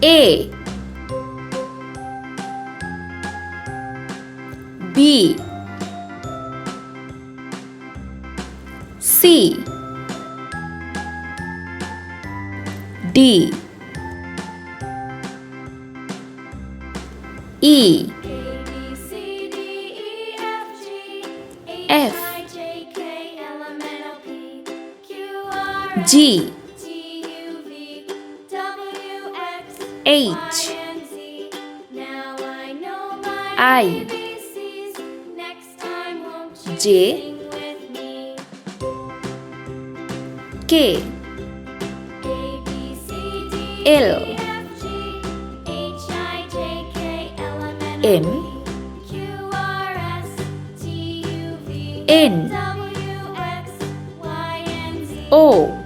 A B C D E F G H I J K L M N O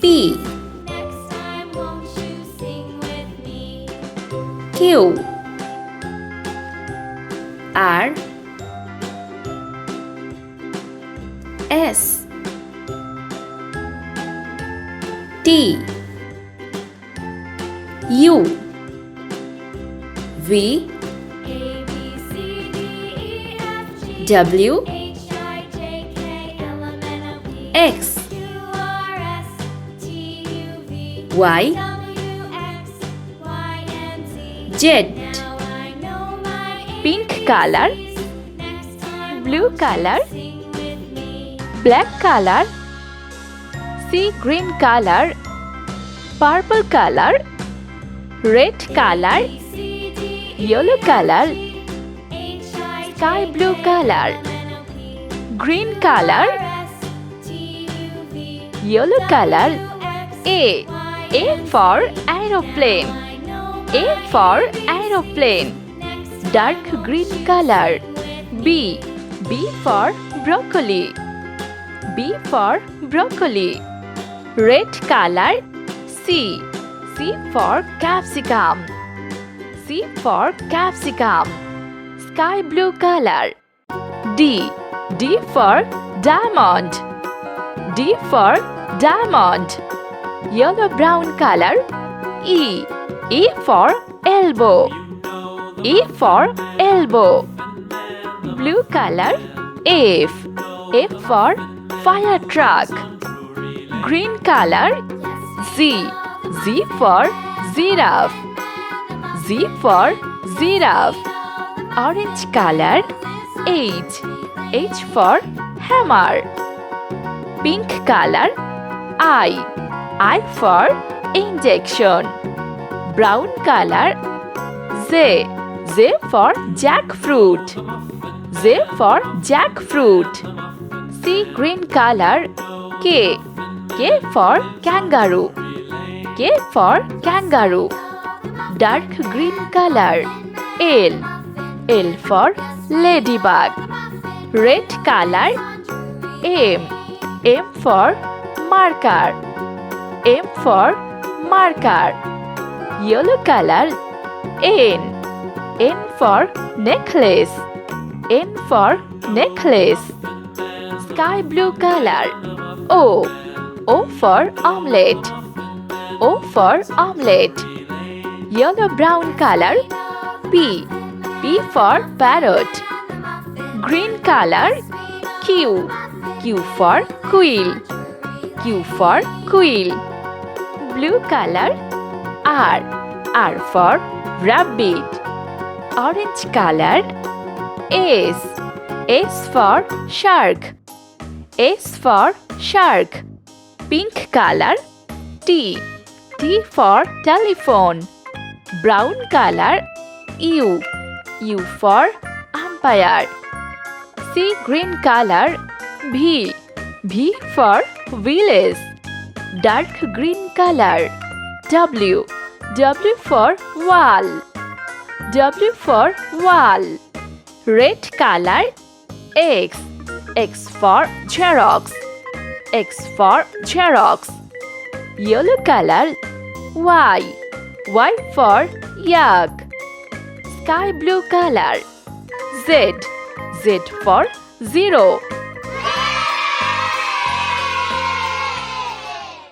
P Q R S T U V W X Y Z pink color, blue color, black color, sea green color, purple color, red color, yellow color, sky blue color, green color, yellow color. A for aeroplane. A for aeroplane. Dark green color. B for broccoli. B for broccoli. Red color. C for capsicum. C for capsicum. Sky blue color. D for diamond. D for diamond. Yellow brown color. E for elbow. E for elbow. Blue color. F for fire truck. Green color. Z for giraffe. Z for giraffe. Orange color. H for hammer. Pink color. I for injection. Brown color. Z for jackfruit. Z for jackfruit. Sea green color. K for kangaroo. K for kangaroo. Dark green color. L for ladybug. Red color. M for marker. M for marker. Yellow color. N for necklace. N for necklace. Sky blue color. O for omelette. O for omelette. Yellow brown color. P for parrot. Green color. Q for quill. Q for quill. Blue color. R for rabbit. Orange color. S for shark. S for shark. Pink color. T for telephone. Brown color. U for umpire. Sea green color. V for village. Dark green color. W for wall. W for wall. Red color. X for Xerox. X for Xerox. Yellow color. Y for yak. Sky blue color. Z for zero.